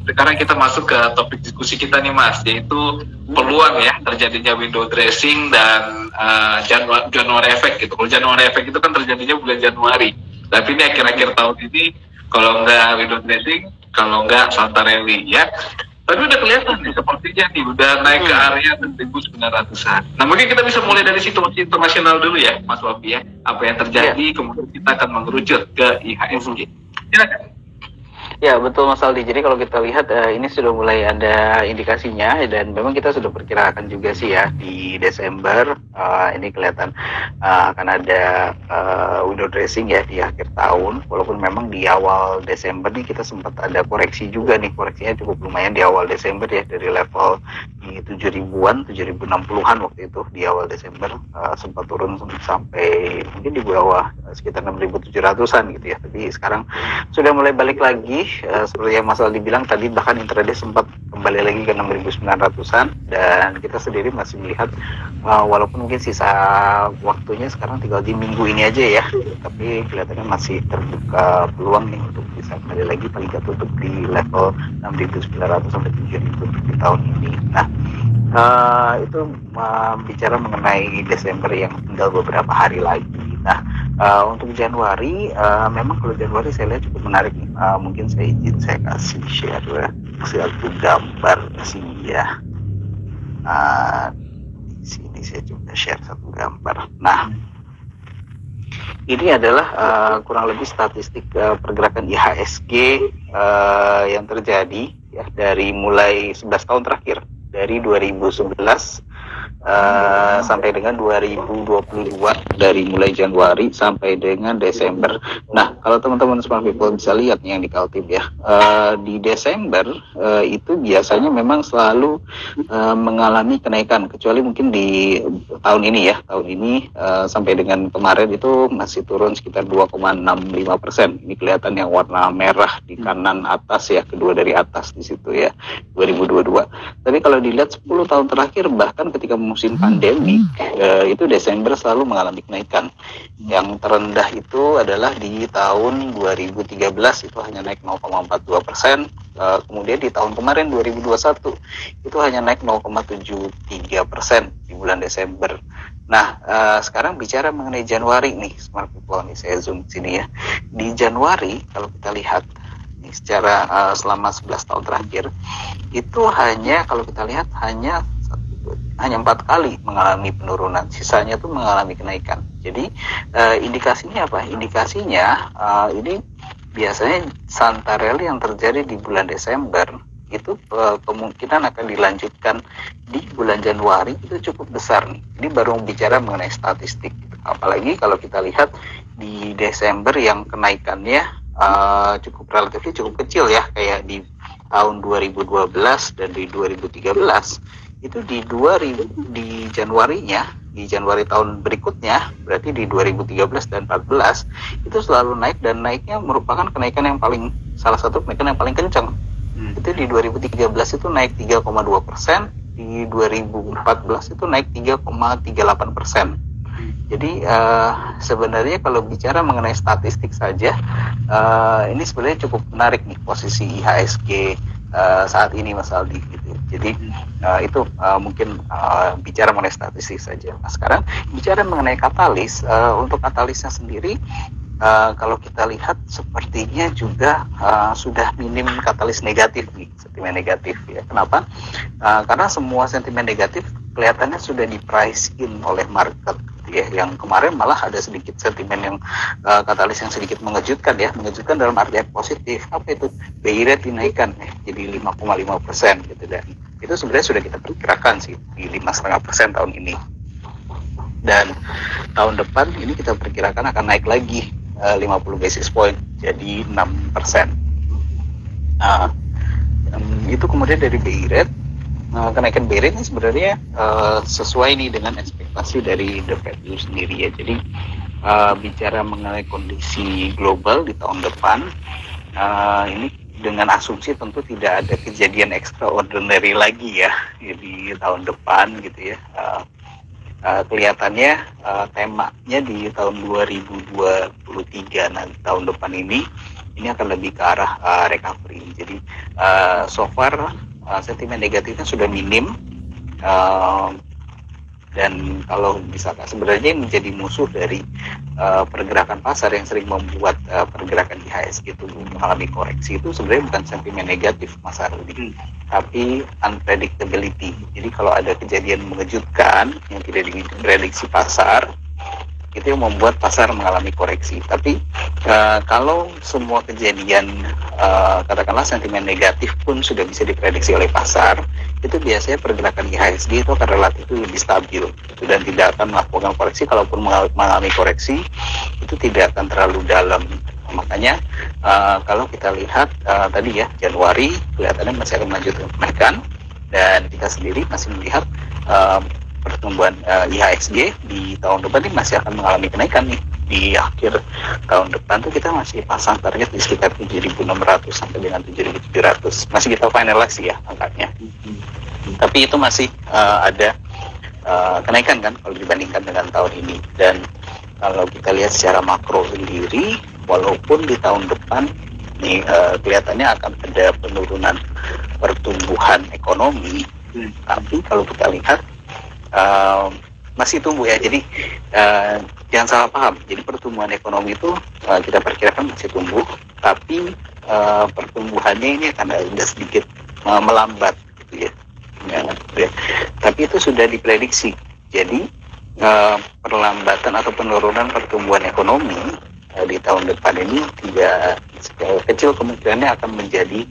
sekarang kita masuk ke topik diskusi kita nih Mas, yaitu peluang ya terjadinya window dressing dan Januari effect gitu. Kalau Januari effect itu kan terjadinya bulan Januari, tapi ini akhir-akhir tahun ini kalau nggak window dressing, kalau nggak Santarelli ya. Tapi udah kelihatan nih, sepertinya nih udah naik ke area 1.900-an. Nah mungkin kita bisa mulai dari situasi internasional dulu ya, Mas Wafi ya. Apa yang terjadi, kemudian kita akan mengerucut ke IHSG. Silakan. Ya betul Mas Aldi. Jadi kalau kita lihat ini sudah mulai ada indikasinya dan memang kita sudah perkirakan juga sih ya di Desember ini kelihatan akan ada window dressing ya di akhir tahun. Walaupun memang di awal Desember nih kita sempat ada koreksi juga nih, koreksinya cukup lumayan di awal Desember ya, dari level di 7.000-an, 7.060-an waktu itu di awal Desember sempat turun sampai mungkin di bawah sekitar 6.700-an gitu ya. Tapi sekarang sudah mulai balik lagi. Seperti yang Mas Aldi bilang tadi, bahkan intraday sempat kembali lagi ke 6.900-an dan kita sendiri masih melihat walaupun mungkin sisa waktunya sekarang tinggal di minggu ini aja ya, tapi kelihatannya masih terbuka peluang nih untuk bisa kembali lagi paling nggak tutup di level 6.900 sampai 7.000 di tahun ini. Nah itu bicara mengenai Desember yang tinggal beberapa hari lagi. Nah untuk Januari memang kalau Januari saya lihat cukup menarik nih. Mungkin saya kasih share satu gambar sih ya. Di sini saya coba share satu gambar. Nah ini adalah kurang lebih statistik pergerakan IHSG yang terjadi ya dari mulai 11 tahun terakhir, dari 2011 sampai dengan 2022, dari mulai Januari sampai dengan Desember. Nah, kalau teman-teman Smart People bisa lihat nih yang di Kaltib ya, di Desember itu biasanya memang selalu mengalami kenaikan, kecuali mungkin di tahun ini ya, sampai dengan kemarin itu masih turun sekitar 2,65%. Ini kelihatan yang warna merah di kanan atas ya, kedua dari atas di situ ya, 2022. Tapi kalau dilihat 10 tahun terakhir, bahkan ketika musim pandemi itu Desember selalu mengalami kenaikan. Yang terendah itu adalah di tahun 2013, itu hanya naik 0,42%. Kemudian di tahun kemarin 2021 itu hanya naik 0,73% di bulan Desember. Nah sekarang bicara mengenai Januari nih Smart People, nih saya zoom sini ya. Di Januari kalau kita lihat nih secara selama 11 tahun terakhir itu hanya, kalau kita lihat hanya 4 kali mengalami penurunan, sisanya tuh mengalami kenaikan. Jadi indikasinya apa? Indikasinya ini biasanya Santarelli yang terjadi di bulan Desember itu kemungkinan akan dilanjutkan di bulan Januari itu cukup besar nih. Ini baru bicara mengenai statistik. Apalagi kalau kita lihat di Desember yang kenaikannya relatif cukup kecil ya, kayak di tahun 2012 dan di 2013. Itu di Januarinya, di Januari tahun berikutnya, berarti di 2013 dan 14 itu selalu naik, dan naiknya merupakan kenaikan yang salah satu kenaikan yang paling kencang. Itu di 2013 itu naik 3,2%, di 2014 itu naik 3,38%. Jadi sebenarnya kalau bicara mengenai statistik saja, ini sebenarnya cukup menarik nih posisi IHSG saat ini Mas Aldi gitu. Jadi itu mungkin bicara mengenai statistik saja. Nah sekarang bicara mengenai katalis, untuk katalisnya sendiri kalau kita lihat sepertinya juga sudah minim katalis negatif nih, sentimen negatif ya. Kenapa? Karena semua sentimen negatif kelihatannya sudah di price in oleh market ya. Yang kemarin malah ada sedikit sentimen yang katalis yang sedikit mengejutkan ya, mengejutkan dalam arti positif. Apa itu? BI rate dinaikkan jadi 5,5% gitu, dan itu sebenarnya sudah kita perkirakan sih di 5,5% tahun ini. Dan tahun depan ini kita perkirakan akan naik lagi 50 basis point jadi 6%. Nah, itu kemudian dari BI rate. Kenaikan BI rate ini sebenarnya sesuai nih dengan ekspektasi dari The Fed itu sendiri ya. Jadi bicara mengenai kondisi global di tahun depan, ini dengan asumsi tentu tidak ada kejadian extraordinary lagi ya di tahun depan gitu ya. Kelihatannya temanya di tahun 2023, nah tahun depan ini ini akan lebih ke arah recovery. Jadi so far sentimen negatifnya sudah minim. Dan kalau misalkan sebenarnya yang menjadi musuh dari pergerakan pasar yang sering membuat pergerakan IHSG itu mengalami koreksi itu sebenarnya bukan sentimen negatif, Mas Arudi, tapi unpredictability. Jadi kalau ada kejadian mengejutkan yang tidak diprediksi pasar, itu yang membuat pasar mengalami koreksi. Tapi kalau semua kejadian katakanlah sentimen negatif pun sudah bisa diprediksi oleh pasar, itu biasanya pergerakan IHSG itu akan relatif lebih stabil dan tidak akan melakukan koreksi. Kalaupun mengalami koreksi, itu tidak akan terlalu dalam. Makanya kalau kita lihat tadi ya, Januari kelihatannya masih akan melanjutkan kenaikan, dan kita sendiri masih melihat pertumbuhan IHSG di tahun depan ini masih akan mengalami kenaikan nih. Di akhir tahun depan tuh kita masih pasang target di sekitar 7.600 sampai dengan 7.700. Masih kita finalize ya angkanya. Tapi itu masih ada kenaikan kan kalau dibandingkan dengan tahun ini. Dan kalau kita lihat secara makro sendiri, walaupun di tahun depan nih kelihatannya akan ada penurunan pertumbuhan ekonomi, tapi kalau kita lihat masih tumbuh ya. Jadi jangan salah paham. Jadi pertumbuhan ekonomi itu kita perkirakan masih tumbuh, tapi pertumbuhannya ini akan ada sedikit melambat gitu ya. Ya. Tapi itu sudah diprediksi. Jadi perlambatan atau penurunan pertumbuhan ekonomi di tahun depan ini tidak kecil kemungkinannya akan menjadi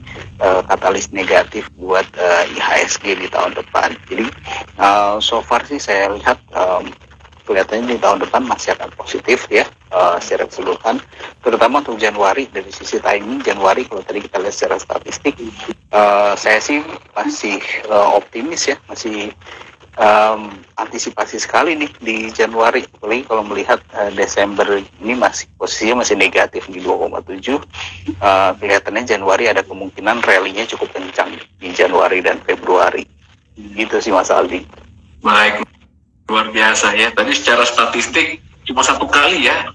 katalis negatif buat IHSG di tahun depan. Jadi so far sih saya lihat kelihatannya di tahun depan masih akan positif ya secara keseluruhan, terutama untuk Januari. Dari sisi timing Januari, kalau tadi kita lihat secara statistik, saya sih masih optimis ya, masih antisipasi sekali nih di Januari. Apalagi kalau melihat Desember ini masih posisinya masih negatif di 2,7. Kelihatannya Januari ada kemungkinan rally-nya cukup kencang di Januari dan Februari. Gitu sih Mas Aldi. Baik, luar biasa ya. Tadi secara statistik cuma satu kali ya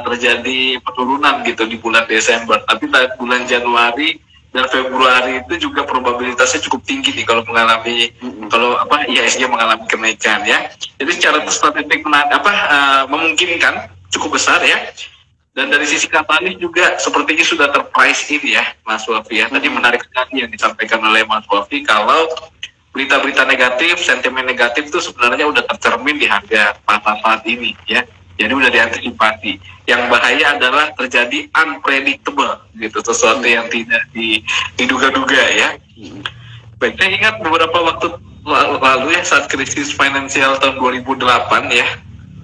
terjadi penurunan gitu di bulan Desember. Tapi bulan Januari dan Februari itu juga probabilitasnya cukup tinggi nih kalau mengalami IHSG mengalami kenaikan ya. Jadi secara statistik memungkinkan cukup besar ya. Dan dari sisi katalis juga sepertinya sudah terprice in ya Mas Wafi ya. Tadi menarik sekali yang disampaikan oleh Mas Wafi kalau berita-berita negatif, sentimen negatif itu sebenarnya udah tercermin di harga saat ini ya. Jadi udah diantisipasi. Yang bahaya adalah terjadi unpredictable gitu, sesuatu yang tidak diduga-duga ya. Baik, saya ingat beberapa waktu lalu ya saat krisis finansial tahun 2008 ya,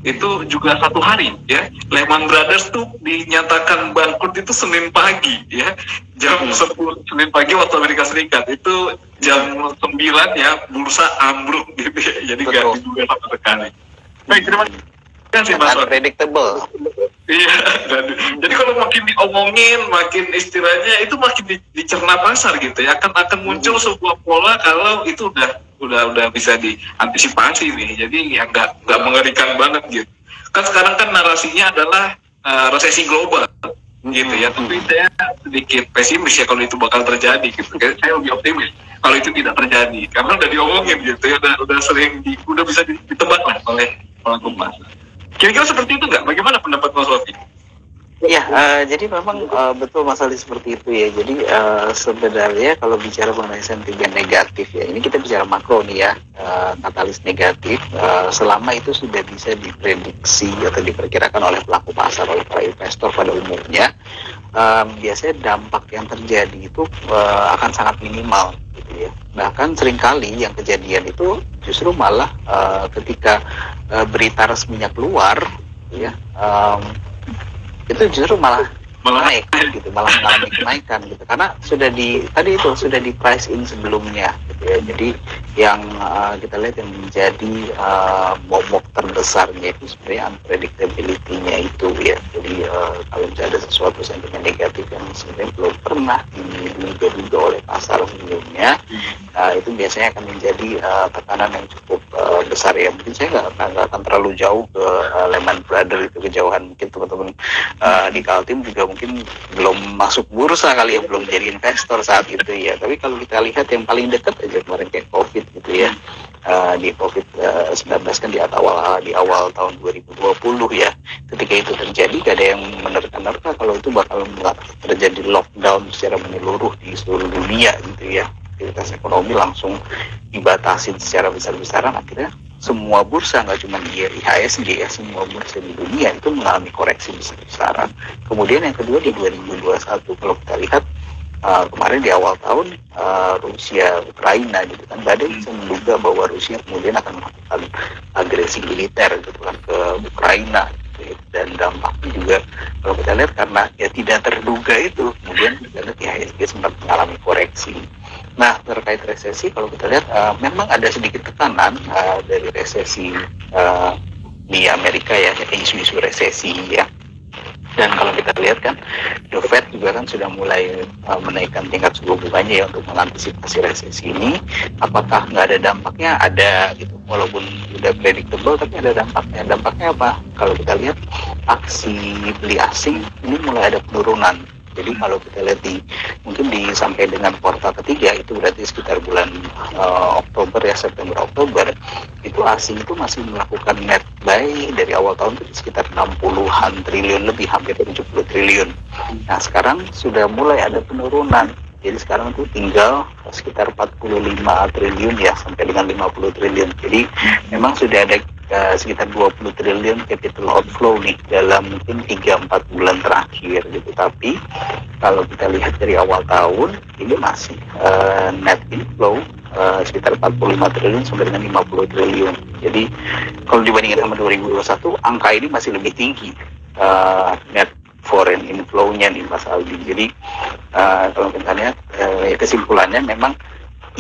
itu juga satu hari ya, Lehman Brothers tuh dinyatakan bangkrut itu Senin pagi ya, jam 10 Senin pagi waktu Amerika Serikat, itu jam 9 ya bursa ambruk gitu ya, jadi nggak diduga sama sekali. Baik, terima kasih Mas. Unpredictable. Iya, jadi kalau makin diomongin, makin istilahnya itu makin dicerna pasar gitu ya, akan muncul sebuah pola kalau itu udah bisa diantisipasi nih, jadi ya nggak mengerikan banget gitu. Kan sekarang kan narasinya adalah resesi global gitu ya, tapi saya sedikit pesimis ya kalau itu bakal terjadi gitu. Saya lebih optimis kalau itu tidak terjadi karena udah diomongin gitu ya, udah sering udah bisa ditebak lah oleh pelaku pasar. Kira-kira seperti itu nggak? Bagaimana pendapat Mas Wafi? Ya, jadi memang betul masalah seperti itu ya. Jadi sebenarnya kalau bicara mengenai sentimen negatif ya, ini kita bicara makro nih ya, katalis negatif, selama itu sudah bisa diprediksi atau diperkirakan oleh pelaku pasar, oleh para investor pada umumnya, biasanya dampak yang terjadi itu akan sangat minimal gitu ya. Bahkan seringkali yang kejadian itu justru malah ketika berita resminya keluar ya, itu justru malah naik gitu, malah mengalami kenaikan gitu, karena sudah sudah di price in sebelumnya gitu ya. Jadi yang kita lihat yang menjadi momok terbesarnya itu sebenarnya unpredictability-nya itu ya. Jadi kalau ada sesuatu sentimen negatif yang sebenarnya belum pernah diduga oleh pasar sebelumnya, itu biasanya akan menjadi tekanan yang cukup besar ya. Mungkin saya nggak akan terlalu jauh ke Lehman Brothers, itu kejauhan. Mungkin teman-teman di Kaltim juga mungkin belum masuk bursa kali ya, belum jadi investor saat itu ya. Tapi kalau kita lihat yang paling dekat aja kemarin kayak COVID gitu ya, di COVID-19 kan di awal tahun 2020 ya. Ketika itu terjadi, gak ada yang menerka-nerka kalau itu bakal terjadi lockdown secara menyeluruh di seluruh dunia gitu ya. Aktivitas ekonomi langsung dibatasi secara besar-besaran. Akhirnya semua bursa, nggak cuma di IHSG ya, semua bursa di dunia itu mengalami koreksi besar-besaran. Kemudian yang kedua di 2021, kalau kita lihat kemarin di awal tahun Rusia Ukraina gitu kan, nggak ada yang bisa menduga bahwa Rusia kemudian akan melakukan agresi militer gitu kan ke Ukraina gitu. Dan dampaknya juga kalau kita lihat karena ya tidak terduga itu, kemudian kita lihat IHSG sempat mengalami koreksi. Nah, terkait resesi, kalau kita lihat memang ada sedikit tekanan dari resesi di Amerika ya, isu-isu resesi ya. Dan kalau kita lihat kan, The Fed juga kan sudah mulai menaikkan tingkat suku bunganya ya untuk mengantisipasi resesi ini. Apakah nggak ada dampaknya? Ada gitu. Walaupun sudah predictable, tapi ada dampaknya. Dampaknya apa? Kalau kita lihat aksi beli asing ini mulai ada penurunan. Jadi kalau kita lihat mungkin sampai dengan kuartal ketiga, itu berarti sekitar bulan Oktober ya, September-Oktober, itu asing itu masih melakukan net buy dari awal tahun itu sekitar 60-an triliun lebih, hampir 70 triliun. Nah sekarang sudah mulai ada penurunan. Jadi sekarang itu tinggal sekitar 45 triliun ya, sampai dengan 50 triliun. Jadi memang sudah ada sekitar 20 triliun capital outflow nih dalam mungkin 3-4 bulan terakhir gitu. Tapi kalau kita lihat dari awal tahun ini masih net inflow sekitar 45 triliun sampai dengan 50 triliun. Jadi kalau dibandingkan sama 2021, angka ini masih lebih tinggi net foreign inflow-nya nih Mas Aldi. Jadi kalau kita lihat kesimpulannya memang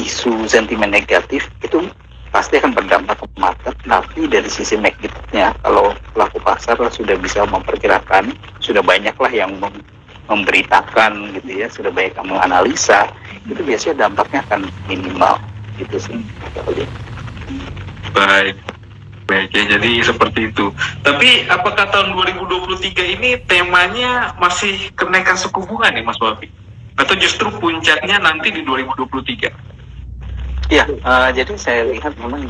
isu sentimen negatif itu pasti akan berdampak ke market, tapi dari sisi negatifnya kalau pelaku pasar sudah bisa memperkirakan, sudah banyaklah yang memberitakan gitu ya, sudah banyak yang menganalisa, itu biasanya dampaknya akan minimal gitu sih. Baik ya, jadi seperti itu. Tapi apakah tahun 2023 ini temanya masih kenaikan suku bunga nih Mas Wafi? Atau justru puncaknya nanti di 2023? Ya, jadi saya lihat memang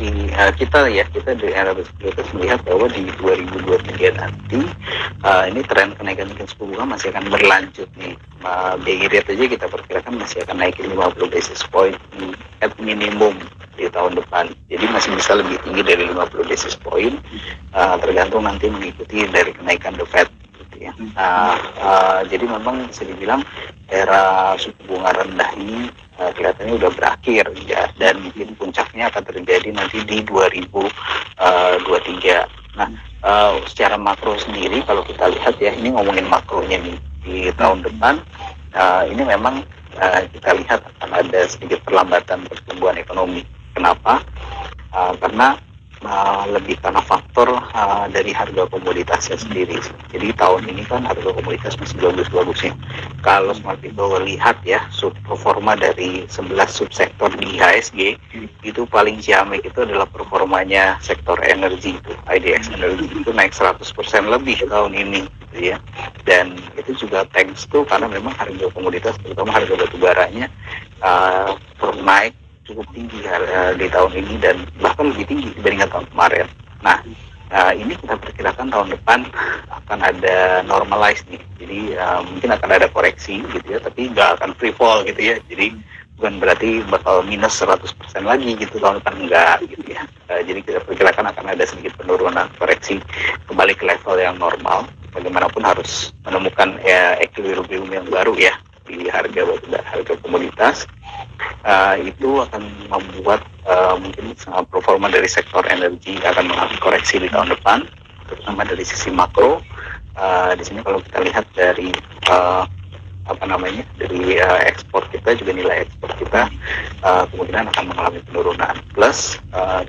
kita di era berikutnya melihat bahwa di 2023 nanti ini tren kenaikan suku bunga masih akan berlanjut nih. BI rate aja kita perkirakan masih akan naikin 50 basis point at minimum di tahun depan. Jadi masih bisa lebih tinggi dari 50 basis point, tergantung nanti mengikuti dari kenaikan The Fed. Ya. Jadi memang bisa dibilang era suku bunga rendah ini kelihatannya udah berakhir ya, dan mungkin puncaknya akan terjadi nanti di 2023. Nah, secara makro sendiri kalau kita lihat ya, ini ngomongin makronya nih di tahun depan, ini memang kita lihat akan ada sedikit perlambatan pertumbuhan ekonomi. Kenapa? Karena lebih karena faktor dari harga komoditasnya sendiri. Jadi tahun ini kan harga komoditas masih bagus-bagusnya. Kalau Smart People lihat ya, performa dari 11 subsektor di IHSG, itu paling ciamik itu adalah performanya sektor energi itu, IDX Energy itu naik 100% lebih tahun ini gitu ya. Dan itu juga thanks to karena memang harga komoditas, terutama harga batu baranya naik cukup tinggi di tahun ini, dan bahkan lebih tinggi dibandingkan tahun kemarin. Nah, ini kita perkirakan tahun depan akan ada normalize nih. Jadi mungkin akan ada koreksi gitu ya, tapi nggak akan free fall gitu ya. Jadi bukan berarti bakal minus 100% lagi gitu tahun depan, enggak gitu ya. Jadi kita perkirakan akan ada sedikit penurunan, koreksi kembali ke level yang normal. Bagaimanapun harus menemukan equilibrium yang baru ya di harga komoditas. Itu akan membuat mungkin performa dari sektor energi akan mengalami koreksi di tahun depan, terutama dari sisi makro. Di sini kalau kita lihat dari dari ekspor kita, juga nilai ekspor kita kemungkinan akan mengalami penurunan. Plus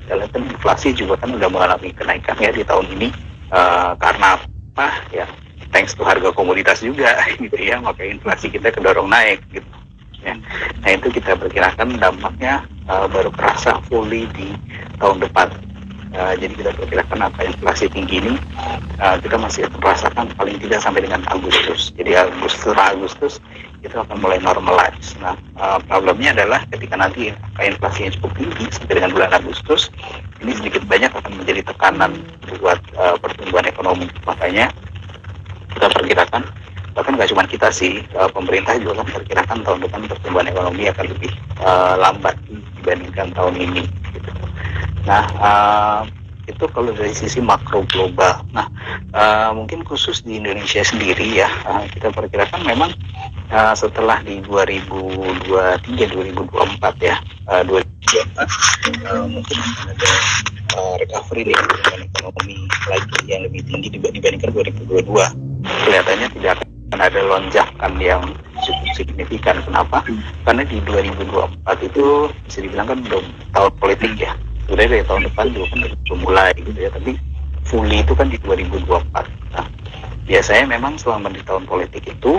kita lihat kan inflasi juga kan udah mengalami kenaikan ya di tahun ini, karena apa ya, thanks to harga komoditas juga gitu ya, maka inflasi kita kedorong naik gitu ya. Nah itu kita perkirakan dampaknya baru kerasa fully di tahun depan. Jadi kita perkirakan apa inflasi tinggi ini kita masih merasakan paling tidak sampai dengan Agustus. Jadi Agustus itu akan mulai normalize. Nah, problemnya adalah ketika nanti inflasinya cukup tinggi sampai dengan bulan Agustus, ini sedikit banyak akan menjadi tekanan buat pertumbuhan ekonomi. Makanya kita perkirakan, bahkan nggak cuma kita sih, pemerintah juga kan perkirakan tahun depan pertumbuhan ekonomi akan lebih lambat dibandingkan tahun ini. Gitu. Nah, itu kalau dari sisi makro global. Nah, mungkin khusus di Indonesia sendiri ya, kita perkirakan memang setelah di 2023-2024 ya, 2024 mungkin akan ada recovery di pertumbuhan ekonomi lagi yang lebih tinggi dibandingkan 2022. Kelihatannya tidak akan ada lonjakan yang cukup signifikan. Kenapa? Karena di 2024 itu bisa dibilang kan belum tahun politik ya. Sebenarnya dari tahun depan juga kan belum mulai gitu ya, tapi fully itu kan di 2024. Nah, biasanya memang selama di tahun politik itu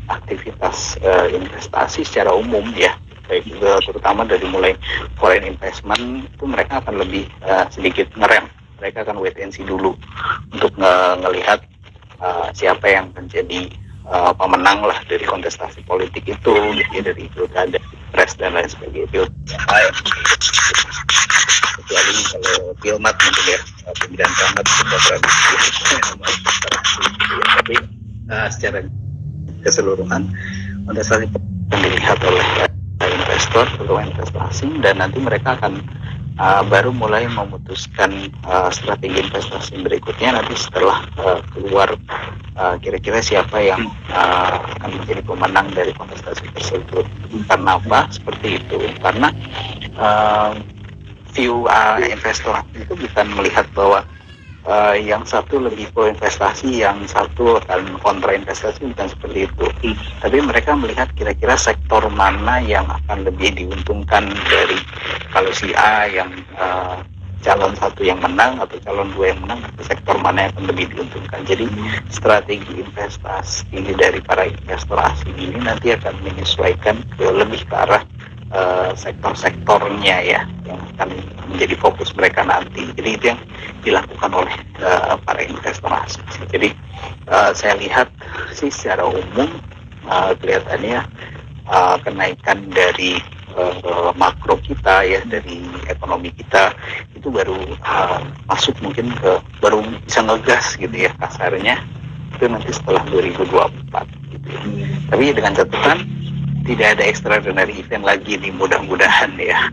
aktivitas investasi secara umum ya, baik juga terutama dari mulai foreign investment itu mereka akan lebih sedikit ngerem. Mereka akan wait and see dulu untuk ngelihat siapa yang menjadi pemenang lah dari kontestasi politik itu, gitu ya, dari pilkada, pres dan lain sebagainya. Kecuali kalau Pilmat mungkin ya, pemilihan camat sudah tradisi, tapi secara keseluruhan kontestasi akan dilihat oleh investor atau investor asing, dan nanti mereka akan baru mulai memutuskan strategi investasi berikutnya nanti setelah keluar kira-kira siapa yang akan menjadi pemenang dari kontestasi tersebut. Karena apa? Seperti itu. Karena view investor itu bukan melihat bahwa yang satu lebih pro investasi, yang satu akan kontra investasi, bukan seperti itu. Tapi mereka melihat kira-kira sektor mana yang akan lebih diuntungkan dari kalau si A yang calon satu yang menang atau calon dua yang menang, atau sektor mana yang akan lebih diuntungkan. Jadi strategi investasi dari para investor asing ini nanti akan menyesuaikan lebih ke arah sektor-sektornya ya, yang akan menjadi fokus mereka nanti. Jadi itu yang dilakukan oleh para investor asing. Jadi saya lihat sih secara umum kelihatannya kenaikan dari makro kita ya, dari ekonomi kita itu baru masuk mungkin baru bisa ngegas gitu ya kasarnya, itu nanti setelah 2024 gitu ya. Tapi dengan catatan tidak ada extraordinary event lagi nih, mudah-mudahan ya.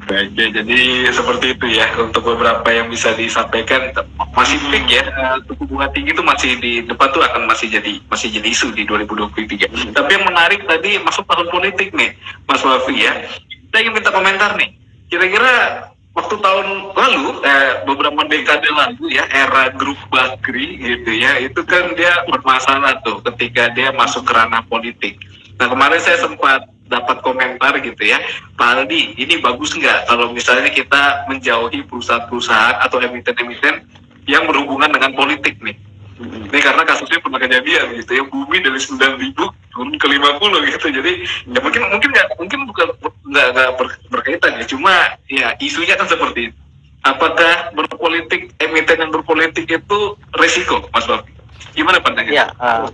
Baik ya, jadi seperti itu ya untuk beberapa yang bisa disampaikan. Masih peak ya, suku bunga tinggi itu masih di depan tuh akan masih jadi isu di 2023. Tapi yang menarik tadi masuk tahun politik nih Mas Wafi ya, saya ingin minta komentar nih, kira-kira waktu tahun lalu, beberapa dekade lalu ya, era grup Bakri gitu ya, itu kan dia bermasalah tuh ketika dia masuk ke ranah politik. Nah kemarin saya sempat dapat komentar gitu ya, Pak Aldi, ini bagus nggak kalau misalnya kita menjauhi perusahaan-perusahaan atau emiten-emiten yang berhubungan dengan politik nih? Ini karena kasusnya pernah kejadian gitu ya, bumi dari 9.000 turun ke 50 gitu. Jadi ya mungkin bukan nggak berkaitan ya, cuma ya isunya kan seperti itu. Apakah berpolitik, emiten yang berpolitik itu resiko, Mas Wafi? Gimana pandangannya? Ya,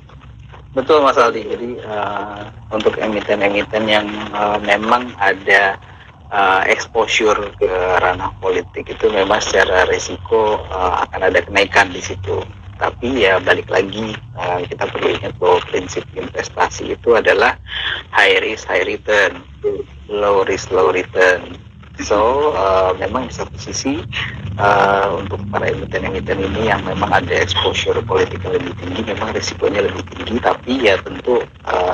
betul Mas Aldi. Jadi untuk emiten-emiten yang memang ada exposure ke ranah politik itu memang secara resiko akan ada kenaikan di situ. Tapi ya balik lagi, kita perlu ingat bahwa prinsip investasi itu adalah high risk high return, low risk low return. So memang di satu sisi untuk para emiten-emiten ini yang memang ada exposure politik yang lebih tinggi, memang risikonya lebih tinggi, tapi ya tentu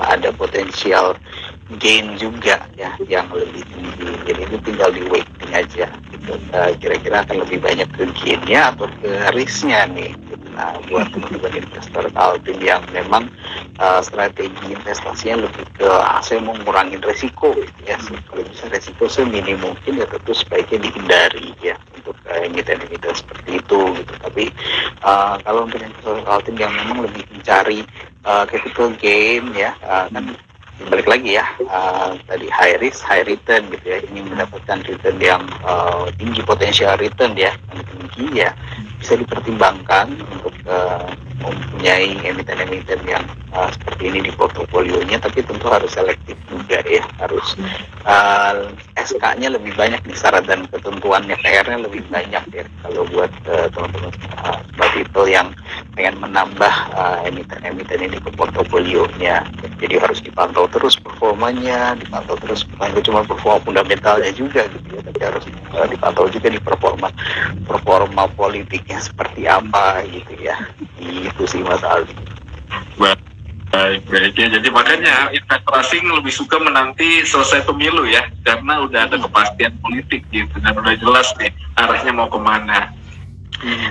ada potensial gain juga ya yang lebih tinggi. Jadi itu tinggal di weighting aja gitu. Kira-kira akan lebih banyak ke gainnya atau ke risknya nih. Nah, buat teman-teman investor Altim yang memang strategi investasinya lebih ke saya mau ngurangin resiko gitu ya, kalau bisa resiko seminim mungkin ya tentu sebaiknya dihindari ya untuk emiten-emiten seperti itu gitu. Tapi kalau untuk investor Altim yang memang lebih mencari capital gain ya, kan balik lagi ya, tadi high risk high return gitu ya, ingin mendapatkan return yang tinggi, potensial return ya yang tinggi ya, bisa dipertimbangkan untuk mempunyai emiten-emiten yang seperti ini di portofolionya, tapi tentu harus selektif juga ya, harus SK-nya lebih banyak nih, syarat dan ketentuannya, PR-nya lebih banyak ya kalau buat teman-teman people yang pengen menambah emiten-emiten ini ke portofolionya. Jadi harus dipantau terus performanya, dipantau terus bukan cuma performa fundamentalnya juga gitu ya, tapi harus dipantau juga di performa politiknya seperti apa gitu ya. Itu sih Mas Aldi. Baik ya. Jadi makanya investor asing lebih suka menanti selesai pemilu ya, karena udah ada kepastian politik gitu dan udah jelas nih arahnya mau kemana.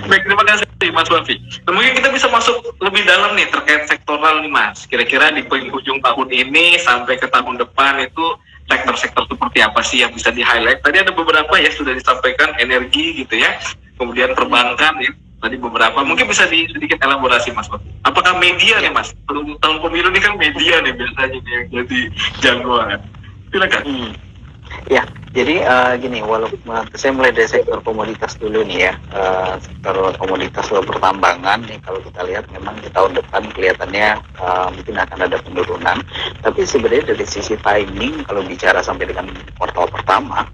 Baik, terima kasih Mas Wafi. Nah, mungkin kita bisa masuk lebih dalam nih terkait sektoral nih Mas. Kira-kira di penghujung tahun ini sampai ke tahun depan itu sektor-sektor seperti apa sih yang bisa di-highlight? Tadi ada beberapa ya sudah disampaikan, energi gitu ya, kemudian perbankan ya, tadi beberapa. Mungkin bisa sedikit elaborasi Mas Wafi. Apakah media nih Mas? Tahun pemilu ini kan media nih biasanya nih yang jadi jagoan. Silakan. Ya, jadi gini, walaupun saya mulai dari sektor komoditas dulu nih ya, sektor komoditas pertambangan nih, kalau kita lihat memang di tahun depan kelihatannya mungkin akan ada penurunan, tapi sebenarnya dari sisi timing kalau bicara sampai dengan kuartal pertama,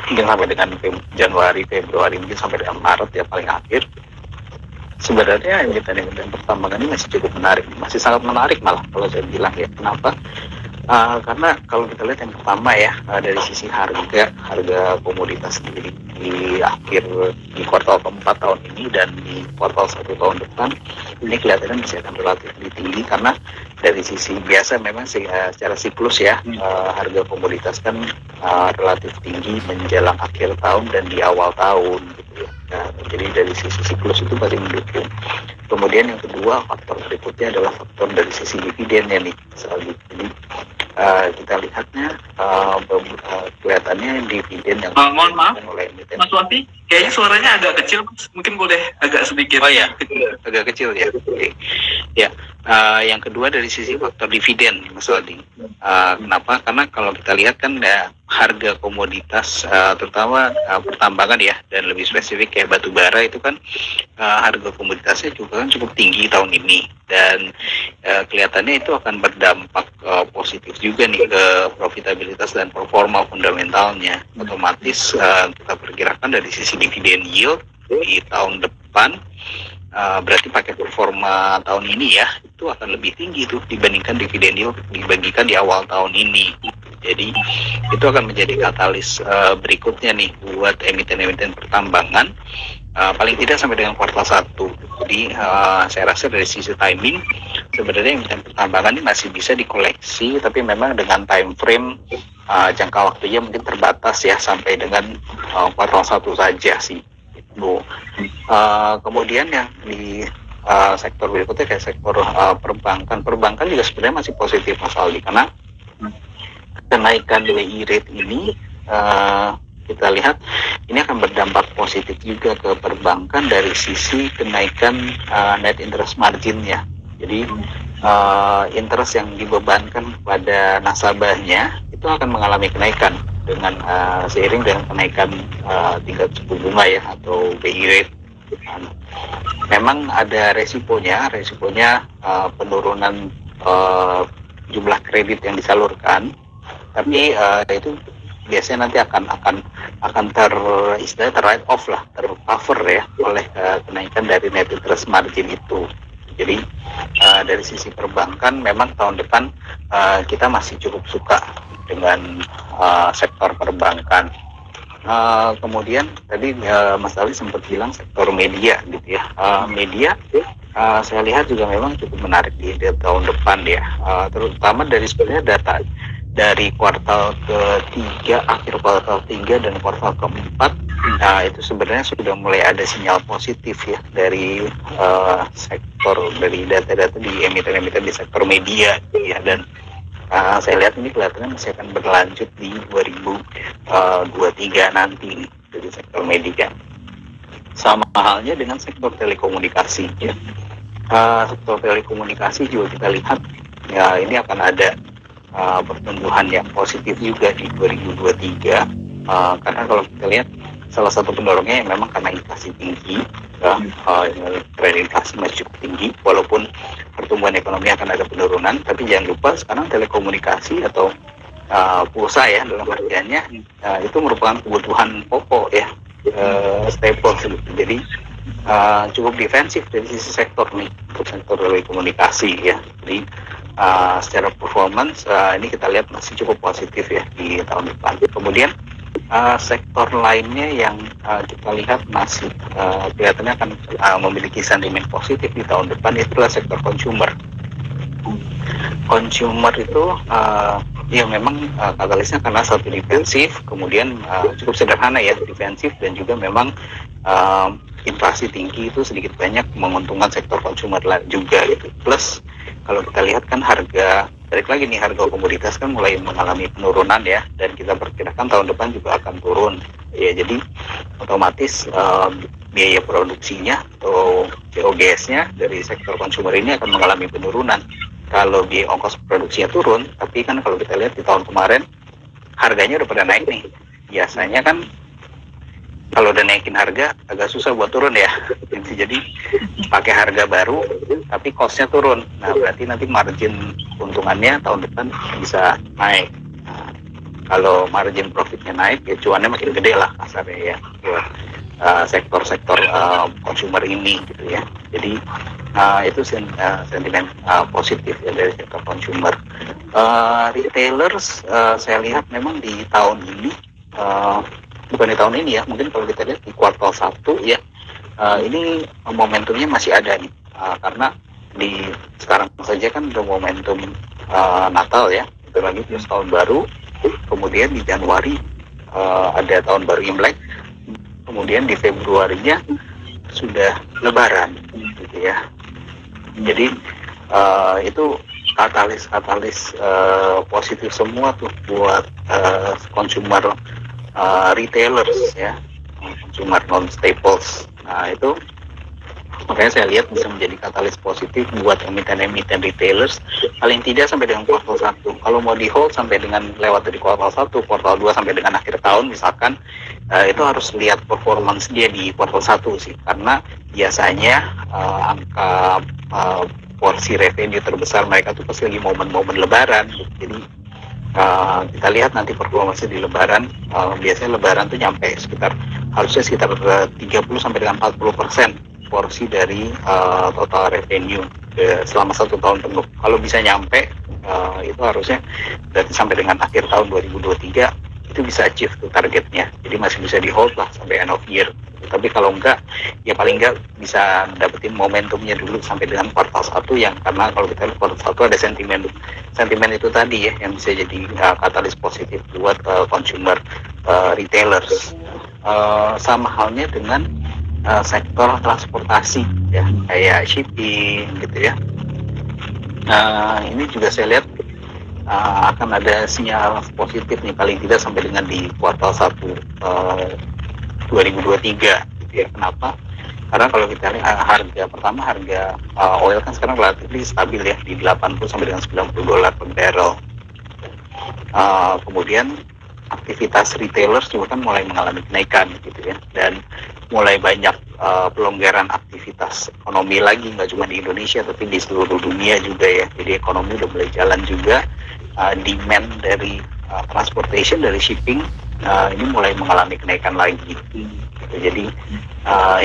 mungkin sampai dengan Januari, Februari, mungkin sampai dengan Maret ya paling akhir, sebenarnya emiten pertambangan ini masih cukup menarik, masih sangat menarik malah kalau saya bilang ya. Kenapa? Karena kalau kita lihat yang pertama ya, dari sisi harga komoditas sendiri di di kuartal keempat tahun ini dan di kuartal 1 tahun depan ini kelihatannya masih akan relatif lebih tinggi, karena dari sisi biasa memang secara siklus ya, harga komoditas kan relatif tinggi menjelang akhir tahun dan di awal tahun gitu ya. Nah, jadi dari sisi siklus itu pasti mendukung. Kemudian yang kedua, faktor berikutnya adalah faktor dari sisi dividennya nih. Jadi kita lihatnya kelihatannya dividen yang mohon maaf Mas Wafi, kayaknya suaranya agak kecil, mungkin boleh agak sedikit. Oh ya, agak kecil ya. Oke. Ya, yang kedua dari sisi faktor dividen Mas Aldi. Kenapa? Karena kalau kita lihat kan harga komoditas terutama pertambangan ya, dan lebih spesifik kayak batu bara itu kan harga komoditasnya juga kan cukup tinggi tahun ini, dan kelihatannya itu akan berdampak positif juga nih ke profitabilitas dan performa fundamentalnya. Otomatis kita perkirakan dari sisi dividen yield di tahun depan berarti pakai performa tahun ini ya, itu akan lebih tinggi tuh dibandingkan dividen yield dibagikan di awal tahun ini. Jadi itu akan menjadi katalis berikutnya nih buat emiten-emiten pertambangan, paling tidak sampai dengan kuartal 1. Jadi saya rasa dari sisi timing sebenarnya emiten pertambangan ini masih bisa dikoleksi, tapi memang dengan time frame jangka waktunya mungkin terbatas ya, sampai dengan kuartal 1 saja sih. Kemudian yang di sektor berikutnya kayak sektor perbankan juga sebenarnya masih positif Mas Aldi, karena kenaikan BI rate ini kita lihat ini akan berdampak positif juga ke perbankan dari sisi kenaikan net interest marginnya. Jadi interest yang dibebankan pada nasabahnya itu akan mengalami kenaikan dengan seiring dengan kenaikan tingkat suku bunga ya, atau BI rate. Memang ada resikonya penurunan jumlah kredit yang disalurkan, tapi itu biasanya nanti akan write off lah, tercover ya oleh kenaikan dari net interest margin itu. Jadi dari sisi perbankan memang tahun depan kita masih cukup suka dengan sektor perbankan. Kemudian tadi Mas Ali sempat bilang sektor media gitu ya. Media saya lihat juga memang cukup menarik di tahun depan ya, terutama dari sebenarnya data dari kuartal ketiga, akhir kuartal 3 dan kuartal keempat. Nah, itu sebenarnya sudah mulai ada sinyal positif ya dari sektor, dari data-data di emiten-emiten di sektor media ya, dan saya lihat ini kelihatannya masih akan berlanjut di 2023 nanti dari sektor media. Sama halnya dengan sektor telekomunikasi ya. Sektor telekomunikasi juga kita lihat ya, ini akan ada pertumbuhan yang positif juga di 2023, karena kalau kita lihat salah satu pendorongnya memang karena inflasi tinggi, tren inflasi masih cukup tinggi, walaupun pertumbuhan ekonomi akan ada penurunan, tapi jangan lupa sekarang telekomunikasi atau pulsa ya dalam artiannya itu merupakan kebutuhan pokok ya, staple gitu. Jadi cukup defensif dari sisi sektor nih, untuk sektor telekomunikasi ya. Jadi secara performance ini kita lihat masih cukup positif ya di tahun depan. Kemudian sektor lainnya yang kita lihat masih kelihatannya akan memiliki sentimen positif di tahun depan, itu adalah sektor consumer. Consumer itu ya memang katalisnya karena satu defensif, kemudian cukup sederhana ya, defensif, dan juga memang inflasi tinggi itu sedikit banyak menguntungkan sektor consumer juga gitu. Plus kalau kita lihat kan harga, balik lagi nih, harga komoditas kan mulai mengalami penurunan ya, dan kita perkirakan tahun depan juga akan turun ya. Jadi otomatis biaya produksinya atau COGS-nya dari sektor consumer ini akan mengalami penurunan. Kalau biaya ongkos produksinya turun, tapi kan kalau kita lihat di tahun kemarin harganya udah pada naik nih. Biasanya kan kalau udah naikin harga agak susah buat turun ya. Jadi pakai harga baru tapi cost-nya turun. Nah, berarti nanti margin keuntungannya tahun depan bisa naik. Nah, kalau margin profitnya naik ya cuannya makin gede lah kasarnya ya buat sektor-sektor consumer ini gitu ya. Jadi itu sentimen positif ya dari sektor consumer. Retailers saya lihat memang di tahun ini, bukan di tahun ini ya, mungkin kalau kita lihat di kuartal 1 ya, ini momentumnya masih ada nih, karena di sekarang saja kan udah momentum Natal ya, itu lagi terus tahun baru, kemudian di Januari ada tahun baru Imlek, kemudian di Februarinya sudah Lebaran gitu ya. Jadi itu katalis positif semua tuh buat consumer retailers ya, consumer non staples. Nah itu makanya saya lihat bisa menjadi katalis positif buat emiten-emiten retailers paling tidak sampai dengan kuartal 1. Kalau mau di hold sampai dengan lewat dari kuartal 1, kuartal 2 sampai dengan akhir tahun misalkan, itu harus lihat performance dia di kuartal 1 sih, karena biasanya angka porsi revenue terbesar mereka tuh pas lagi momen-momen lebaran gitu. Jadi kita lihat nanti performance di lebaran, biasanya lebaran tuh nyampe harusnya sekitar 30 sampai dengan 40% porsi dari total revenue selama 1 tahun penuh. Kalau bisa nyampe itu harusnya berarti sampai dengan akhir tahun 2023 itu bisa achieve tuh targetnya. Jadi masih bisa di hold lah sampai end of year. Tapi kalau enggak, ya paling enggak bisa dapetin momentumnya dulu sampai dengan kuartal 1 yang, karena kalau kita lihat kuartal 1 ada sentimen itu tadi ya yang bisa jadi katalis positif buat consumer retailers. Sama halnya dengan sektor transportasi ya, kayak shipping gitu ya. Ini juga saya lihat akan ada sinyal positif nih paling tidak sampai dengan di kuartal 1 2023 gitu ya. Kenapa? Karena kalau kita lihat harga oil kan sekarang relatif stabil ya di 80 sampai dengan $90 per barrel. Kemudian aktivitas retailers juga kan mulai mengalami kenaikan gitu ya, dan mulai banyak pelonggaran aktivitas ekonomi lagi, nggak cuma di Indonesia tapi di seluruh dunia juga ya. Jadi ekonomi udah mulai jalan juga, demand dari transportation, dari shipping ini mulai mengalami kenaikan lagi gitu. Jadi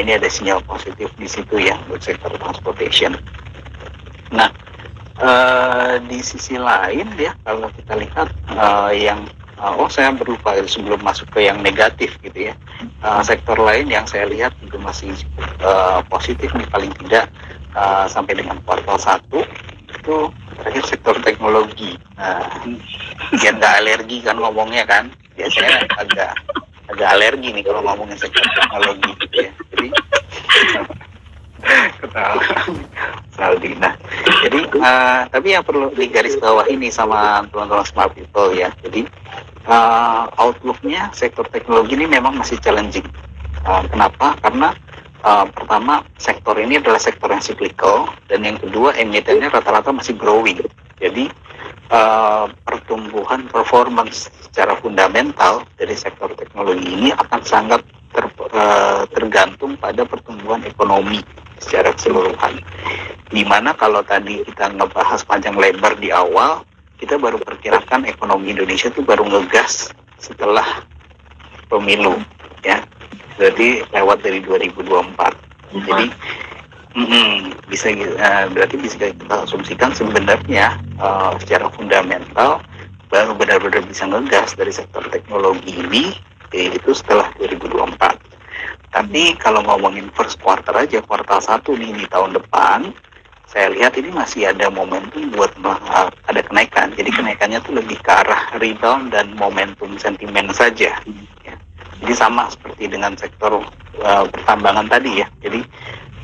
ini ada sinyal positif di situ ya buat sektor transportation. Nah di sisi lain ya, kalau kita lihat yang saya berlupa sebelum masuk ke yang negatif gitu ya, sektor lain yang saya lihat juga masih positif nih paling tidak sampai dengan kuartal 1 itu terakhir sektor teknologi. Biar nggak alergi kan ngomongnya kan, biasanya agak alergi nih kalau ngomongin sektor teknologi gitu ya. Jadi ketawa Saldi. Nah, jadi tapi yang perlu digarisbawahi ini sama teman-teman smart people ya. Jadi outlooknya sektor teknologi ini memang masih challenging. Kenapa? Karena pertama, sektor ini adalah sektor yang cyclical, dan yang kedua emitennya rata-rata masih growing. Jadi pertumbuhan performance secara fundamental dari sektor teknologi ini akan sangat tergantung pada pertumbuhan ekonomi secara keseluruhan. Dimana kalau tadi kita ngebahas panjang lebar di awal, kita baru perkirakan ekonomi Indonesia itu baru ngegas setelah pemilu, ya. Jadi lewat dari 2024. Jadi berarti bisa kita asumsikan sebenarnya secara fundamental baru benar-benar bisa ngegas dari sektor teknologi ini itu setelah 2024. Tapi kalau ngomongin first quarter aja, kuartal 1 nih di tahun depan, saya lihat ini masih ada momentum buat ada kenaikan. Jadi kenaikannya tuh lebih ke arah rebound dan momentum sentimen saja. Ya. Jadi sama seperti dengan sektor pertambangan tadi ya. Jadi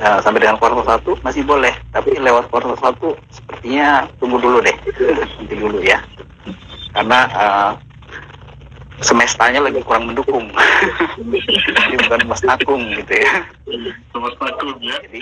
sampai dengan kuartal 1 masih boleh, tapi lewat kuartal 1 sepertinya tunggu dulu deh, nanti dulu ya. Karena semestanya lagi kurang mendukung. Jadi bukan mas takung gitu ya. Mas takung ya. Jadi